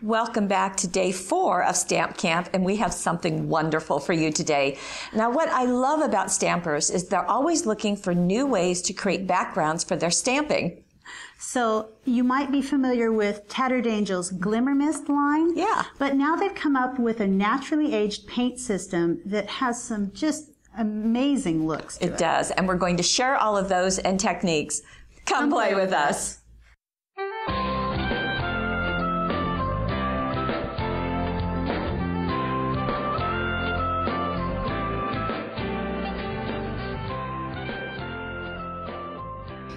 Welcome back to day 4 of Stamp Camp, and we have something wonderful for you today. Now, what I love about stampers is they're always looking for new ways to create backgrounds for their stamping. So you might be familiar with Tattered Angel's Glimmer Mist line. Yeah. But now they've come up with a naturally aged paint system that has some just amazing looks to it. It does, and we're going to share all of those and techniques. Come play with us.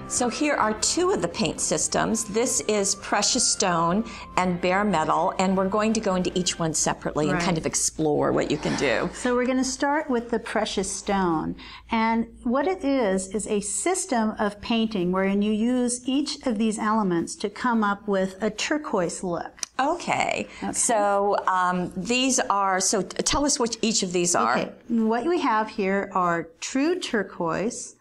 So here are 2 of the paint systems. This is precious stone and bare metal, and we're going to go into each one separately and kind of explore what you can do. So we're going to start with the precious stone. And what it is a system of painting wherein you use each of these elements to come up with a turquoise look. Okay. So these are, so tell us which each of these are. Okay. What we have here are true turquoise,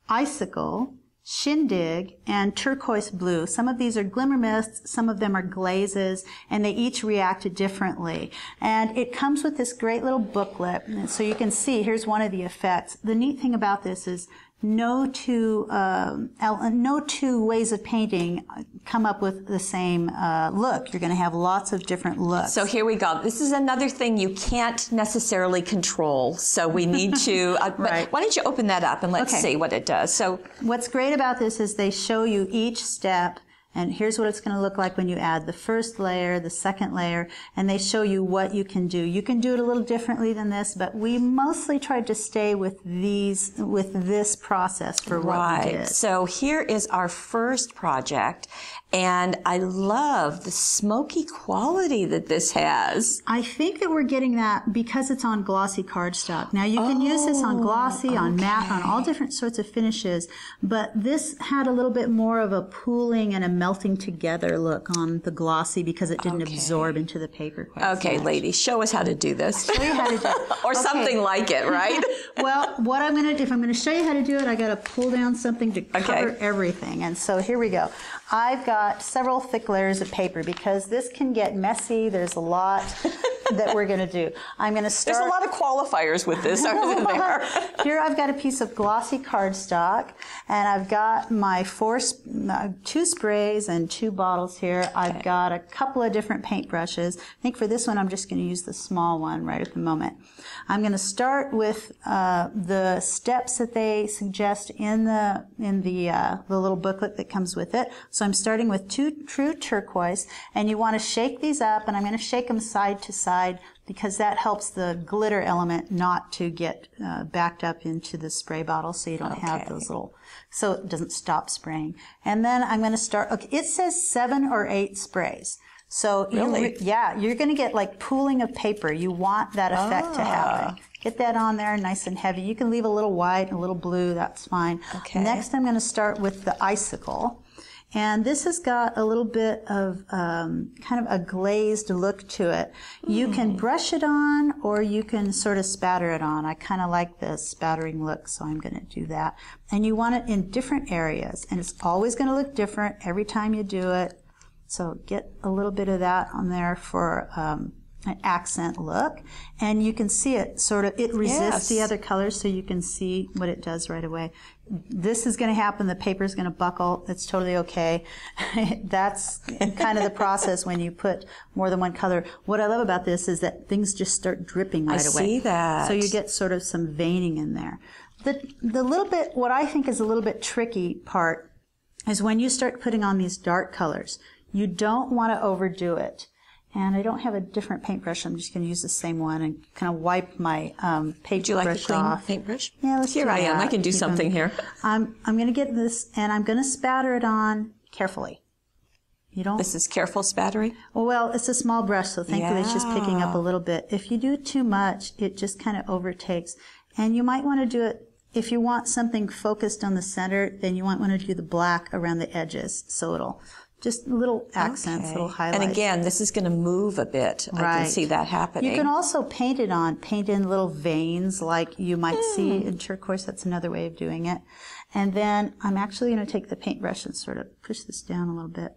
icicle, shindig, and turquoise blue. Some of these are glimmer mists, some of them are glazes, and they each react differently. And it comes with this great little booklet. And so you can see, here's one of the effects. The neat thing about this is no two ways of painting come up with the same look. You're going to have lots of different looks. So here we go. This is another thing you can't necessarily control. So we need to, but why don't you open that up and let's see what it does. So what's great about this is they show you each step. And here's what it's going to look like when you add the first layer, the second layer, and they show you what you can do. You can do it a little differently than this, but we mostly tried to stay with this process for what we did. So here is our first project, and I love the smoky quality that this has. I think that we're getting that because it's on glossy cardstock. Now you can use this on glossy, on matte, on all different sorts of finishes, but this had a little bit more of a pooling and a melting together look on the glossy because it didn't absorb into the paper quite so much. Ladies, show us how to do this. I'll show you how to do it. Or something like it, right? Well, what I'm going to do, if I'm going to show you how to do it, I got to pull down something to cover everything. And so here we go. I've got several thick layers of paper because this can get messy. There's a lot that we're going to do. I'm going to start. There's a lot of qualifiers with this, aren't there? Here I've got a piece of glossy cardstock, and I've got my 2 sprays and 2 bottles here. I've got a couple of different paint brushes. I think for this one I'm just going to use the small one right at the moment. I'm going to start with the steps that they suggest in the little booklet that comes with it. So I'm starting with 2 true turquoise, and you want to shake these up, and I'm going to shake them side to side because that helps the glitter element not to get backed up into the spray bottle, so you don't have those little, so it doesn't stop spraying. And then I'm going to start, it says 7 or 8 sprays. So you're going to get like pooling of paper. You want that effect to happen. Get that on there nice and heavy. You can leave a little white, a little blue, that's fine. Next I'm going to start with the icicle. And this has got a little bit of kind of a glazed look to it. You can brush it on or you can sort of spatter it on. I kind of like the spattering look, so I'm going to do that. And you want it in different areas, and it's always going to look different every time you do it. So get a little bit of that on there for an accent look. And you can see it sort of, it resists the other colors, so you can see what it does right away. This is going to happen. The paper is going to buckle. It's totally okay. That's kind of the process when you put more than one color. What I love about this is that things just start dripping right away. I see that. So you get sort of some veining in there. The little bit, what I think is a little bit tricky part is when you start putting on these dark colors. You don't want to overdo it. And I don't have a different paintbrush. I'm just going to use the same one and kind of wipe my paintbrush off. Would you like a clean paintbrush? Yeah, let's Here do I am. that. I can do something here. I'm going to get this, and I'm going to spatter it on carefully. You don't. This is careful spattering? Well, it's a small brush, so thankfully it's just picking up a little bit. If you do too much, it just kind of overtakes. And you might want to do it, if you want something focused on the center, then you might want to do the black around the edges, so it'll just little accents, little highlights. And again, this is going to move a bit. I can see that happening. You can also paint it on, paint in little veins like you might see in turquoise. That's another way of doing it. And then I'm actually going to take the paintbrush and sort of push this down a little bit.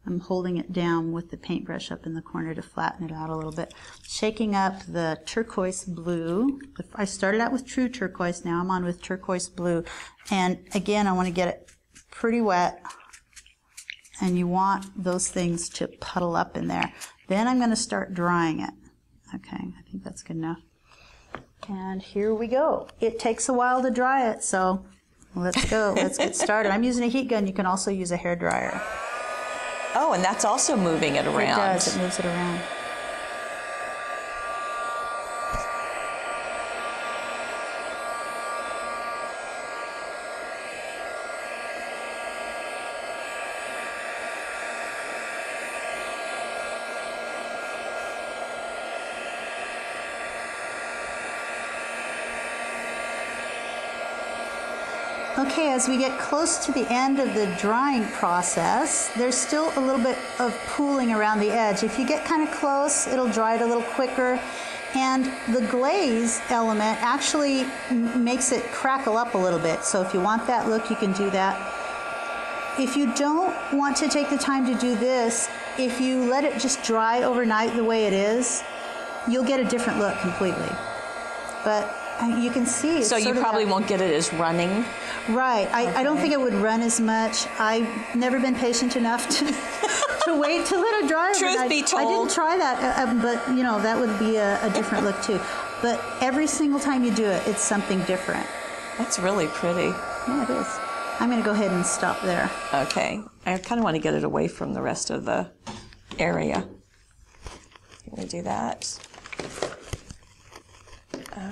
I'm holding it down with the paintbrush up in the corner to flatten it out a little bit. Shaking up the turquoise blue. I started out with true turquoise, now I'm on with turquoise blue. And again, I want to get it pretty wet. And you want those things to puddle up in there. Then I'm going to start drying it. Okay, I think that's good enough. And here we go. It takes a while to dry it, so let's go. Let's get started. I'm using a heat gun. You can also use a hairdryer. Oh, and that's also moving it around. It does. It moves it around. Okay, as we get close to the end of the drying process, there's still a little bit of pooling around the edge. If you get kind of close, it'll dry it a little quicker. And the glaze element actually makes it crackle up a little bit. So if you want that look, you can do that. If you don't want to take the time to do this, if you let it just dry overnight the way it is, you'll get a different look completely. But you can see it's so you probably won't get it as running. Right. I don't think it would run as much. I've never been patient enough to wait till it dry. Truth be told, I didn't try that, but you know that would be a different look too. But every single time you do it, it's something different. That's really pretty. Yeah, it is. I'm going to go ahead and stop there. Okay. I kind of want to get it away from the rest of the area. Can we do that?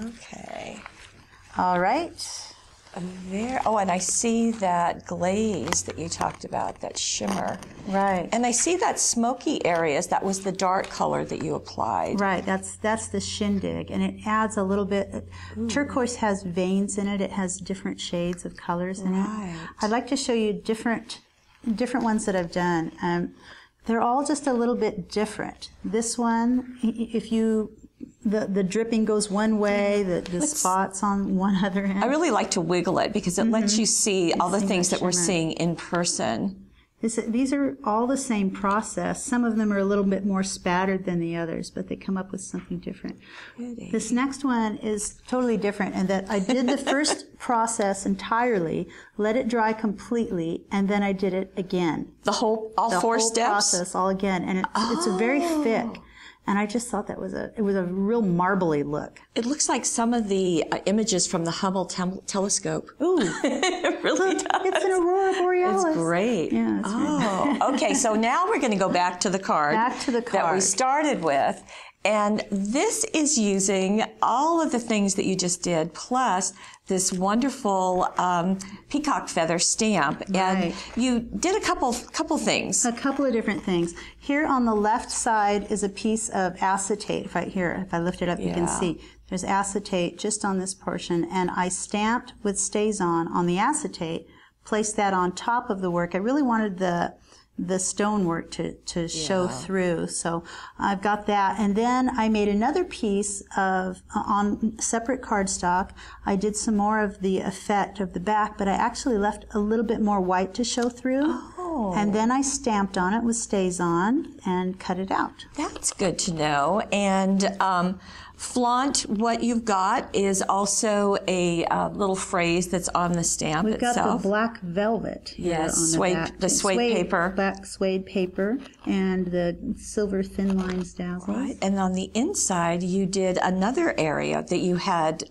Okay. All right. There. Oh, and I see that glaze that you talked about, that shimmer. Right. And I see that smoky areas. That was the dark color that you applied. Right. That's the shindig, and it adds a little bit. Turquoise has veins in it. It has different shades of colors in it. I'd like to show you different ones that I've done. They're all just a little bit different. This one, if you the dripping goes one way, the spots on one other end. I really like to wiggle it because it lets you see all the things that we're seeing in person. These are all the same process. Some of them are a little bit more spattered than the others, but they come up with something different. Pretty. This next one is totally different in that I did the first process entirely, let it dry completely, and then I did it again. All four steps? Process all again, and it's a very thick. And I just thought it was a real marbly look. It looks like some of the images from the Hubble telescope. Ooh, it really does. It's an aurora borealis. It's great. Yeah. Great. Okay. So now we're going to go back to the card. That we started with. And this is using all of the things that you just did, plus this wonderful peacock feather stamp. Right. And you did a couple things. A couple of different things. Here on the left side is a piece of acetate. If I lift it up, you can see. There's acetate just on this portion. And I stamped with StazOn on the acetate, placed that on top of the work. I really wanted the stonework to show through. So I've got that. And then I made another piece on separate cardstock. I did some more of the effect of the back, but I actually left a little bit more white to show through. Oh. And then I stamped on it with StazOn and cut it out. That's good to know. And flaunt what you've got is also a little phrase that's on the stamp itself. We've got the black velvet here on the back. The suede paper. Black suede paper and the silver thin lines dazzles. Right. And on the inside, you did another area that you had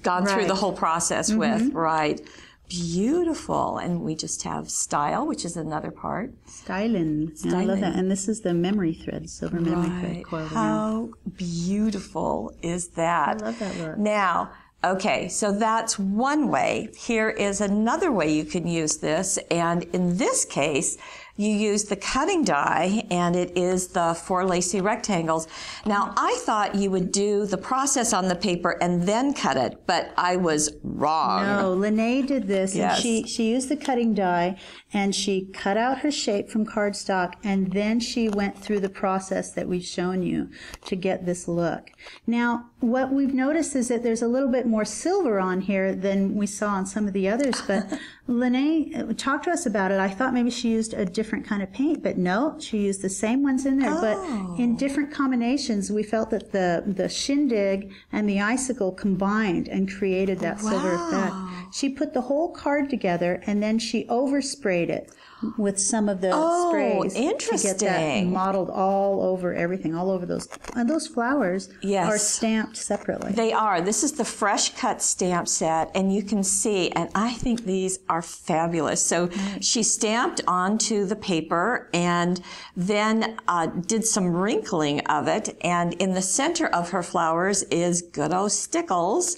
gone through the whole process with. Right. Beautiful. And we just have style, which is another part. Styling. I love that. And this is the memory thread, silver memory thread coiled around. How beautiful is that? I love that look. Now, okay, so that's one way. Here is another way you can use this. And in this case, you use the cutting die, and it is the 4 lacy rectangles. Now, I thought you would do the process on the paper and then cut it, but I was wrong. No, Lene did this, and she used the cutting die, and she cut out her shape from cardstock, and then she went through the process that we've shown you to get this look. Now, what we've noticed is that there's a little bit more silver on here than we saw on some of the others, but Lene talked to us about it. I thought maybe she used a different kind of paint, but no, she used the same ones in there, but in different combinations. We felt that the shindig and the icicle combined and created that silver effect. She put the whole card together and then she oversprayed it with some of the sprays interesting. to get that modeled all over everything, all over those. And those flowers are stamped separately. They are. This is the fresh cut stamp set, and you can see, and I think these are fabulous. So she stamped onto the paper and then did some wrinkling of it, and in the center of her flowers is good old Stickles,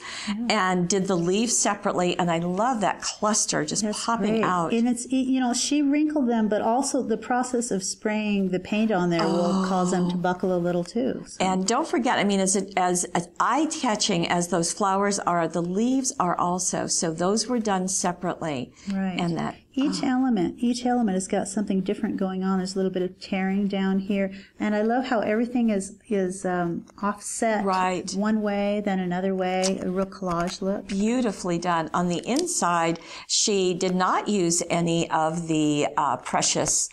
and did the leaves separately, and I love that cluster just popping out. And it's, you know, she wrinkled them, but also the process of spraying the paint on there will cause them to buckle a little too. So. And don't forget, I mean, as eye-catching as those flowers are, the leaves are also. So those were done separately. Right. And that each element has got something different going on. There's a little bit of tearing down here, and I love how everything is offset one way, then another way, a real collage look. Beautifully done. On the inside, she did not use any of the precious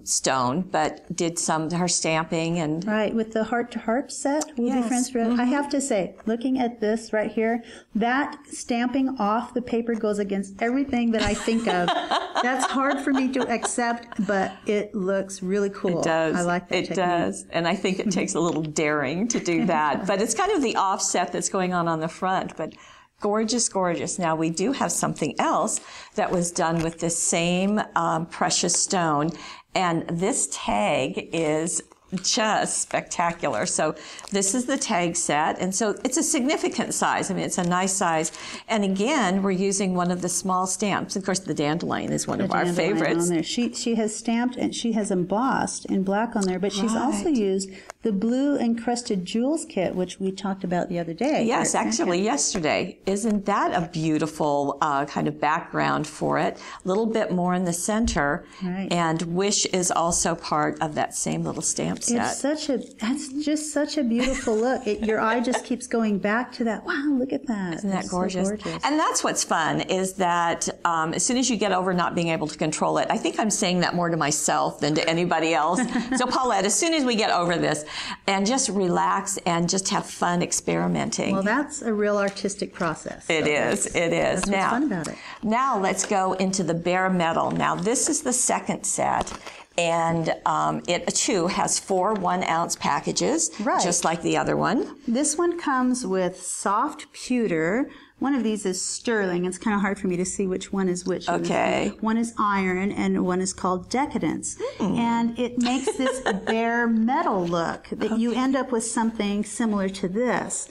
stone, but did her stamping and with the heart to heart set. We'll be friends forever. I have to say, looking at this right here, that stamping off the paper goes against everything that I think of. That's hard for me to accept, but it looks really cool. It does. I like that technique. It does, and I think it takes a little daring to do that. But it's kind of the offset that's going on the front. But gorgeous, gorgeous. Now, we do have something else that was done with this same precious stone, and this tag is just spectacular. So this is the tag set, and so it's a significant size. I mean, it's a nice size. And again, we're using one of the small stamps. Of course, the dandelion is one of our favorites. On there. She has stamped and she has embossed in black on there, but she's also used the blue encrusted jewels kit, which we talked about the other day. Yes, actually yesterday. Isn't that a beautiful kind of background for it? A little bit more in the center. Right. And Wish is also part of that same little stamp set. That's just such a beautiful look. Your eye just keeps going back to that. Wow, look at that. Isn't that gorgeous? So gorgeous? And that's what's fun, is that as soon as you get over not being able to control it, I think I'm saying that more to myself than to anybody else. So Paulette, as soon as we get over this, and just relax and just have fun experimenting. Well, that's a real artistic process. It is. That's what's fun about it. Now let's go into the bare metal. Now this is the second set. And it too has 4 1-ounce packages, just like the other one. This one comes with soft pewter. One of these is sterling. It's kind of hard for me to see which one is which. Okay. One is iron, and one is called decadence. And it makes this bare metal look that you end up with something similar to this.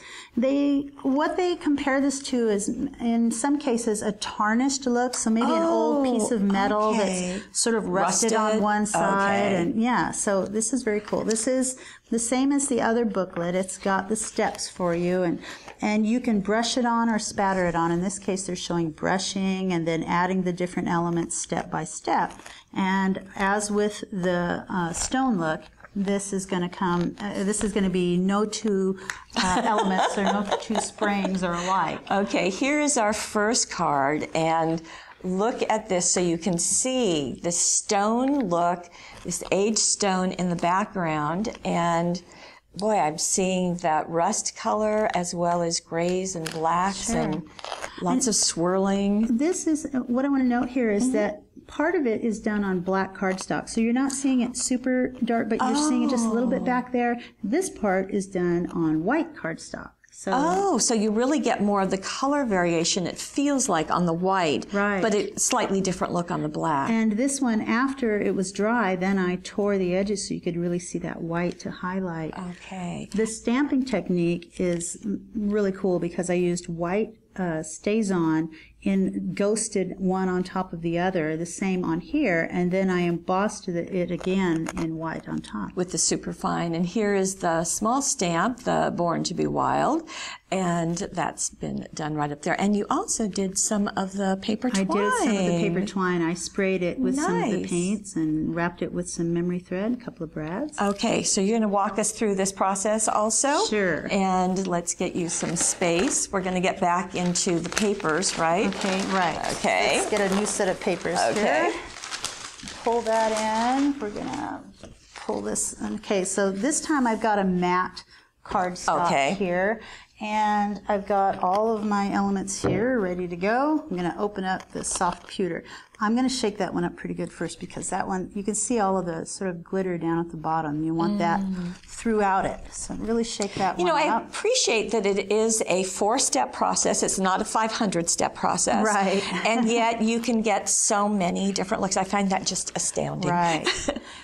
What they compare this to is, in some cases, a tarnished look. So maybe an old piece of metal that's sort of rusted on one side. And so this is very cool. This is the same as the other booklet. It's got the steps for you, and you can brush it on or spatter it on. In this case, they're showing brushing and then adding the different elements step by step. And as with the stone look, this is going to be no two elements or no two sprayings are alike. Okay, here is our first card, and look at this so you can see the stone look, this aged stone in the background, and boy, I'm seeing that rust color as well as grays and blacks and lots of swirling. This is what I want to note here is that part of it is done on black cardstock. So you're not seeing it super dark, but you're seeing it just a little bit back there. This part is done on white cardstock. So you really get more of the color variation, it feels like, on the white, but it's slightly different look on the black. And this one, after it was dry, then I tore the edges so you could really see that white to highlight. Okay. The stamping technique is really cool because I used white stays-on in ghosted one on top of the other, the same on here, and then I embossed it again in white on top. With the superfine. And here is the small stamp, the Born to be Wild, and that's been done right up there. And you also did some of the paper twine. I did some of the paper twine. I sprayed it with some of the paints and wrapped it with some memory thread, a couple of brads. Okay, so you're going to walk us through this process also? Sure. And let's get you some space. We're going to get back into the papers, right? Okay, right. Okay. Let's get a new set of papers Okay. here. Pull that in. We're going to pull this. Okay, so this time I've got a matte cardstock here. And I've got all of my elements here ready to go. I'm going to open up the soft pewter. I'm going to shake that one up pretty good first because that one, you can see all of the sort of glitter down at the bottom. You want that throughout it. So really shake that one up. I appreciate that it is a 4-step process. It's not a 500-step process. Right. And yet you can get so many different looks. I find that just astounding. Right.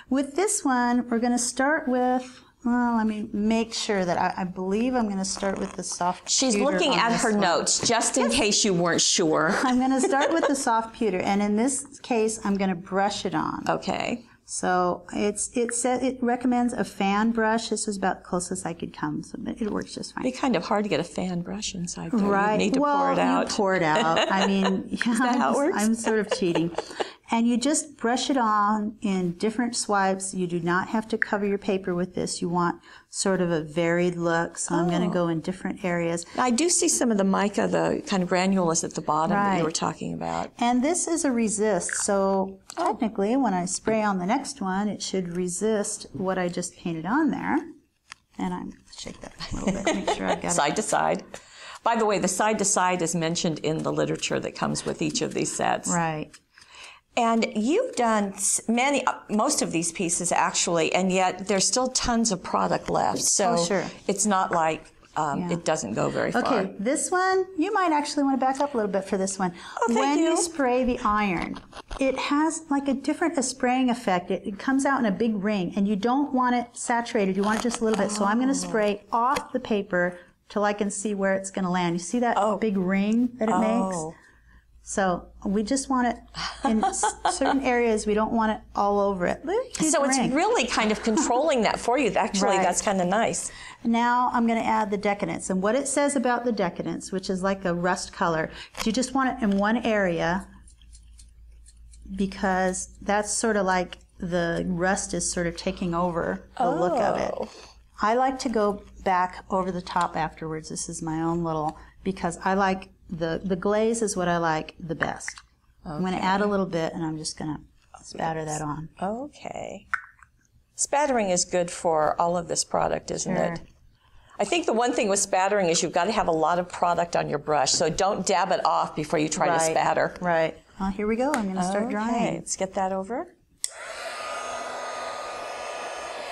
With this one, we're going to start with, well, let me make sure that I believe I'm going to start with the soft pewter. She's looking at her notes just in case you weren't sure. I'm going to start with the soft pewter, and in this case, I'm going to brush it on. Okay. So it recommends a fan brush. This was about the closest I could come, so it works just fine. It'd be kind of hard to get a fan brush inside there. Right. You need to pour it out. You pour it out. I mean, Is that how it works? I'm sort of cheating. And you just brush it on in different swipes. You do not have to cover your paper with this. You want sort of a varied look, so I'm going to go in different areas. I do see some of the mica, the kind of granules at the bottom that you were talking about. And this is a resist, so technically when I spray on the next one, it should resist what I just painted on there. And I'm going to shake that a little bit, make sure I've got Side to side. By the way, the side to side is mentioned in the literature that comes with each of these sets. Right. And you've done most of these pieces actually, and yet there's still tons of product left. So it's not like it doesn't go very far. Okay, this one, you might actually want to back up a little bit for this one. Oh, when you spray the iron, it has like a spraying effect. It comes out in a big ring, and you don't want it saturated. You want it just a little bit. So I'm going to spray off the paper till I can see where it's going to land. You see that big ring that it makes? So we just want it in certain areas. We don't want it all over it. So it's really kind of controlling that for you. Actually, that's kind of nice. Now I'm going to add the decadence. And what it says about the decadence, which is like a rust color, is you just want it in one area because that's sort of like the rust is sort of taking over the look of it. I like to go back over the top afterwards. This is my own little, because I like the glaze is what I like the best. I'm going to add a little bit, and I'm just going to spatter that on. Okay. Spattering is good for all of this product, isn't it? I think the one thing with spattering is you've got to have a lot of product on your brush, so don't dab it off before you try to spatter. Right. Well, here we go. I'm going to start drying. Let's get that over.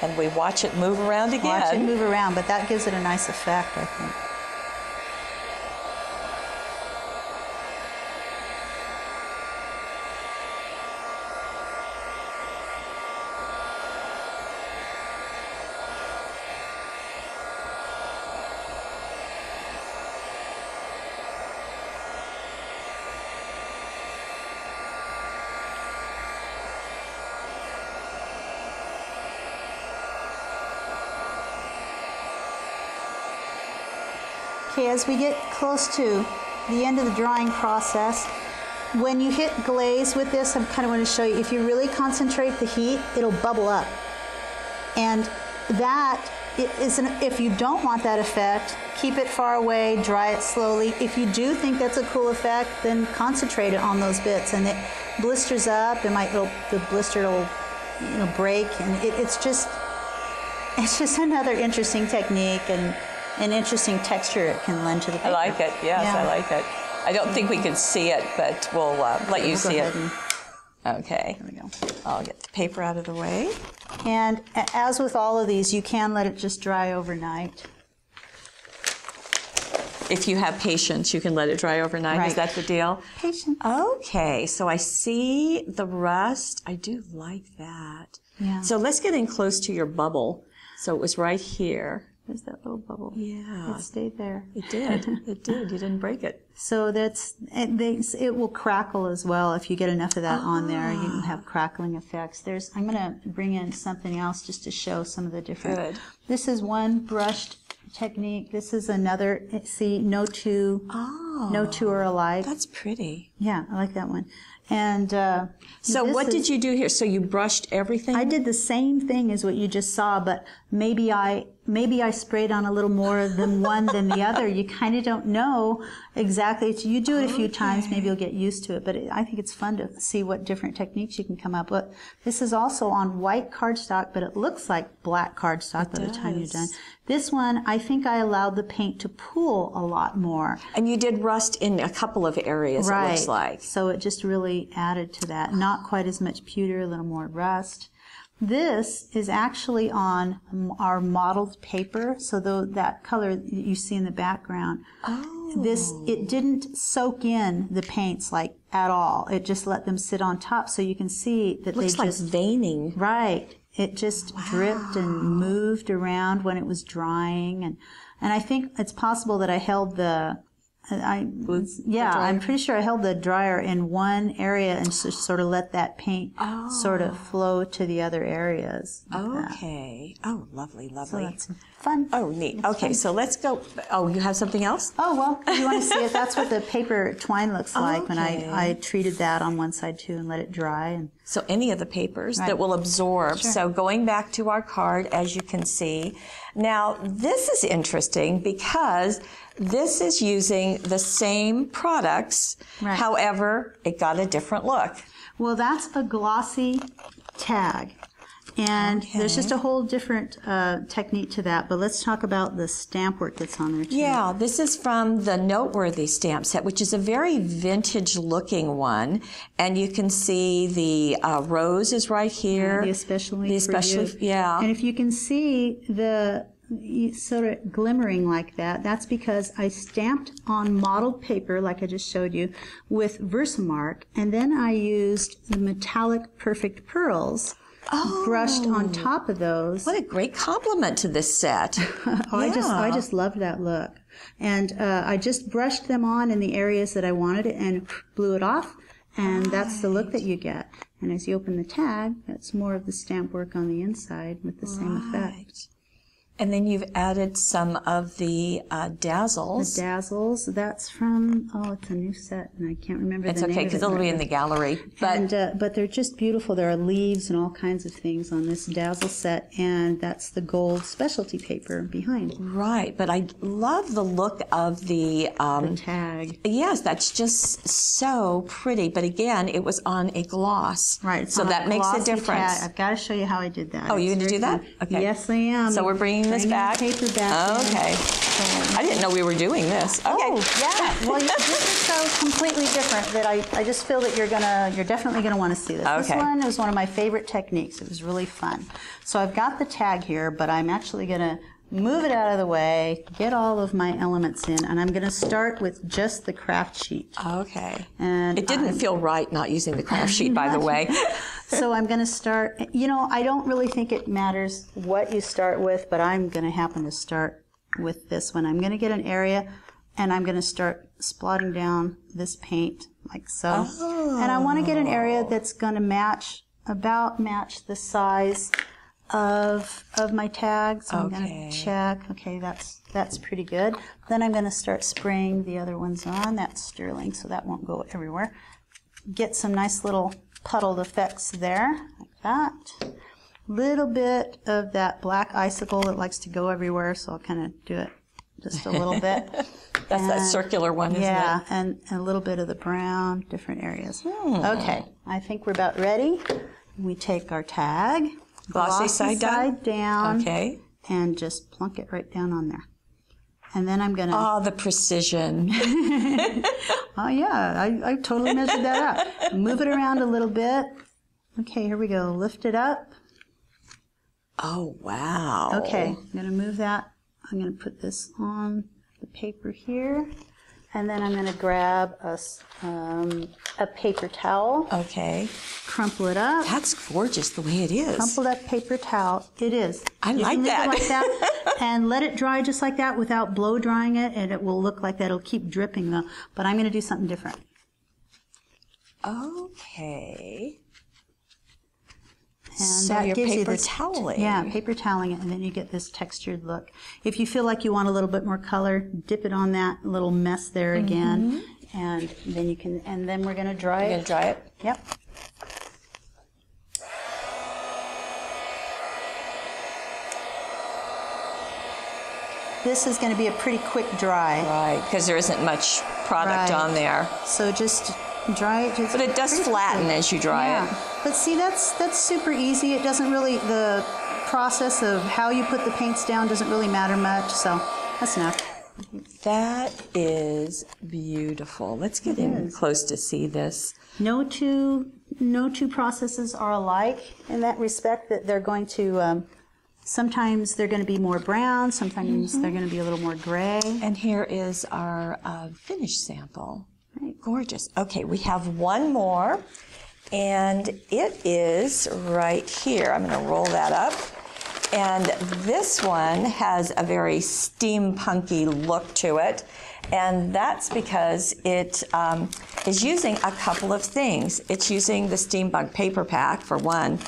And we watch it move around again. Watch it move around, but that gives it a nice effect, I think. Okay, as we get close to the end of the drying process, when you hit glaze with this, I kind of want to show you, if you really concentrate the heat, it'll bubble up. And that if you don't want that effect, keep it far away, dry it slowly. If you do think that's a cool effect, then concentrate it on those bits. And it blisters up, the blister will break, and it's just another interesting technique and an interesting texture it can lend to the paper. I like it. Yes, I like it. I don't think we can see it, but we'll let you see it. Okay. There we go. I'll get the paper out of the way. And as with all of these, you can let it just dry overnight. If you have patience, you can let it dry overnight. Right. Is that the deal? Patience. Okay, so I see the rust. I do like that. Yeah. So let's get in close to your bubble. So it was right here. There's that little bubble. Yeah. It stayed there. It did. It did. You didn't break it. So it will crackle as well. If you get enough of that on there, you can have crackling effects. I'm going to bring in something else just to show some of the different. Good. This is one brushed technique. This is another. See, no two are alike. That's pretty. Yeah, I like that one. And so what did you do here? So you brushed everything? I did the same thing as what you just saw, but maybe I maybe I sprayed on a little more than one than the other. You kind of don't know exactly. You do it a few times, maybe you'll get used to it. But I think it's fun to see what different techniques you can come up with. This is also on white cardstock, but it looks like black cardstock by the time you're done. This one, I think I allowed the paint to pool a lot more. And you did rust in a couple of areas, it looks like. So it just really added to that. Not quite as much pewter, a little more rust. This is actually on our modeled paper, so that color that you see in the background, it didn't soak in the paints like at all. It just let them sit on top, so you can see that looks like veining. Right. It just dripped and moved around when it was drying, and I think it's possible that I held I'm pretty sure I held the dryer in one area and just sort of let that paint sort of flow to the other areas. Okay. Oh, lovely, lovely. So that's fun. Oh, neat. Okay, so let's go. Oh, you have something else? Oh, well, if you want to see it, that's what the paper twine looks like when I treated that on one side too and let it dry. And so any of the papers that will absorb. Sure. So going back to our card, as you can see. Now, this is interesting because this is using the same products. Right. However, it got a different look. Well, that's a glossy tag. And there's just a whole different technique to that. But let's talk about the stamp work that's on there too. Yeah, this is from the Noteworthy stamp set, which is a very vintage-looking one. And you can see the rose is right here. The especially for you. Yeah. And if you can see the sort of glimmering like that, that's because I stamped on modeled paper, like I just showed you, with Versamark. And then I used the metallic perfect pearls. Brushed on top of those. What a great compliment to this set. I just loved that look. And I just brushed them on in the areas that I wanted it and blew it off. And that's the look that you get. And as you open the tag, that's more of the stamp work on the inside with the same effect. And then you've added some of the dazzles. The dazzles, that's from, it's a new set, and I can't remember the name of it. It's okay, because it'll be in the gallery. But they're just beautiful. There are leaves and all kinds of things on this dazzle set, and that's the gold specialty paper behind. Right, but I love the look of the tag. Yes, that's just so pretty. But again, it was on a gloss. Right. So that makes a difference. Tag. I've got to show you how I did that. Oh, you're going to do that? Okay. Yes, I am. So we're bringing this back. Paper back. Okay. I didn't know we were doing this. Okay. Oh, yeah. Well, this is so completely different that I just feel that you're definitely gonna want to see this. Okay. This one is one of my favorite techniques. It was really fun. So I've got the tag here, but I'm actually gonna move it out of the way, get all of my elements in, and I'm gonna start with just the craft sheet. Okay. And it didn't feel right not using the craft sheet, by the way. So I'm going to start, I don't really think it matters what you start with, but I'm going to happen to start with this one. I'm going to get an area, and I'm going to start splotting down this paint like so. And I want to get an area that's going to match the size of my tag. So I'm going to check. Okay, that's pretty good. Then I'm going to start spraying the other ones on. That's sterling, so that won't go everywhere. Get some nice little puddled effects there, like that. Little bit of that black icicle that likes to go everywhere, so I'll kind of do it just a little bit. That's that circular one, isn't it? Yeah, and a little bit of the brown, different areas. Okay, I think we're about ready. We take our tag, glossy side down, okay, and just plunk it right down on there. And then I'm going to... Oh, the precision. Oh, yeah, I totally measured that out. Move it around a little bit. Okay, here we go. Lift it up. Oh, wow. Okay, I'm going to move that. I'm going to put this on the paper here. And then I'm going to grab a paper towel. Okay. Crumple it up. That's gorgeous the way it is. Crumple that paper towel. It is. I like that. You can leave it like that and let it dry just like that without blow drying it, and it will look like that. It'll keep dripping though. But I'm going to do something different. Okay. And so that you're gives paper you this, toweling. Yeah, paper toweling it, and then you get this textured look. If you feel like you want a little bit more color, dip it on that little mess there again, and then you can. And then we're going to dry it. You're going to dry it? Yep. this is going to be a pretty quick dry. Right, because there isn't much product on there. So just dry it. But it does flatten as you dry it. But see, that's super easy. It doesn't really, the process of how you put the paints down doesn't really matter much, so that's enough. That is beautiful. Let's get in close to see this. No two processes are alike in that respect, that they're going to, sometimes they're going to be more brown, sometimes they're going to be a little more gray. And here is our finished sample. Right. Gorgeous. Okay, we have one more, and it is right here. I'm going to roll that up. And this one has a very steampunky look to it, and that's because it is using a couple of things. It's using the steampunk paper pack for one,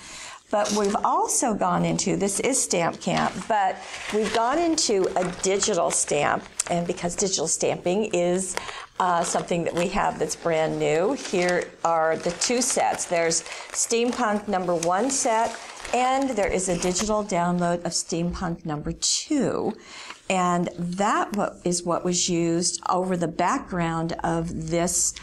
but we've also gone into, this is Stamp Camp, but we've gone into a digital stamp, and because digital stamping is something that we have that's brand new, here are the two sets. There's Steampunk number 1 set, and there is a digital download of Steampunk number 2. And that is what was used over the background of this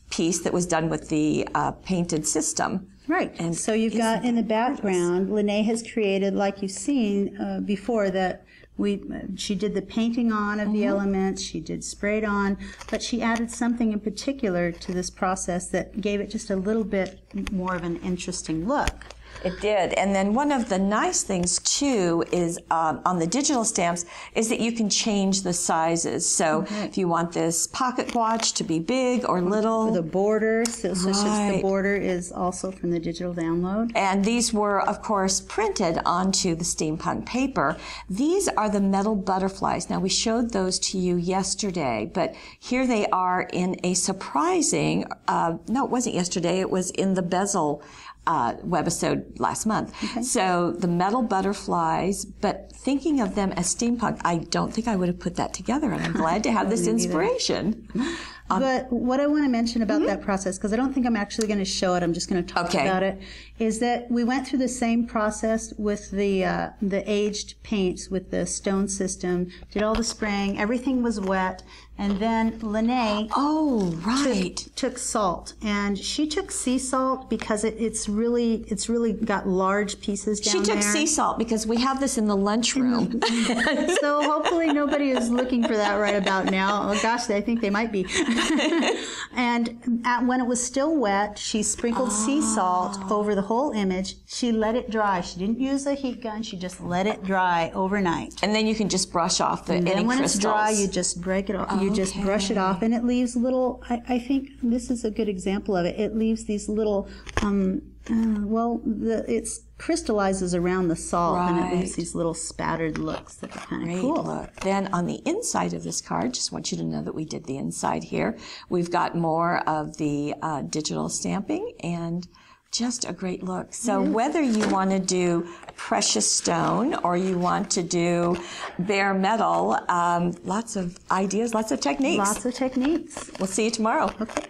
piece that was done with the painted system. Right. And so you've got in the background, Lene has created, like you've seen before, that she did the painting on of the elements, she did sprayed on, but she added something in particular to this process that gave it just a little bit more of an interesting look. It did. And then one of the nice things, too, is on the digital stamps, is that you can change the sizes. So if you want this pocket watch to be big or little. The border, so the border is also from the digital download. And these were, of course, printed onto the steampunk paper. These are the metal butterflies. Now, we showed those to you yesterday, but here they are in a surprising, no, it wasn't yesterday, it was in the bezel webisode last month. So the metal butterflies, but thinking of them as steampunk, I don't think I would have put that together, and I'm glad to have this inspiration. But what I want to mention about that process, because I don't think I'm actually going to show it, I'm just going to talk about it, is that we went through the same process with the aged paints with the stone system, did all the spraying, everything was wet, and then Lene took salt, and she took sea salt because it's really got large pieces down there. She took sea salt because we have this in the lunchroom. So hopefully nobody is looking for that right about now. Oh gosh, I think they might be. And when it was still wet, she sprinkled sea salt over the whole image. She let it dry. She didn't use a heat gun. She just let it dry overnight. And then you can just brush off any crystals. And when it's dry, you just break it off. You just brush it off, and it leaves little, I think this is a good example of it. It leaves these little, it crystallizes around the salt, and it leaves these little spattered looks that are kind of cool. Look. Then on the inside of this card, just want you to know that we did the inside here. We've got more of the digital stamping and just a great look. So whether you want to do precious stone or you want to do bare metal, lots of ideas, lots of techniques. Lots of techniques. We'll see you tomorrow. Okay.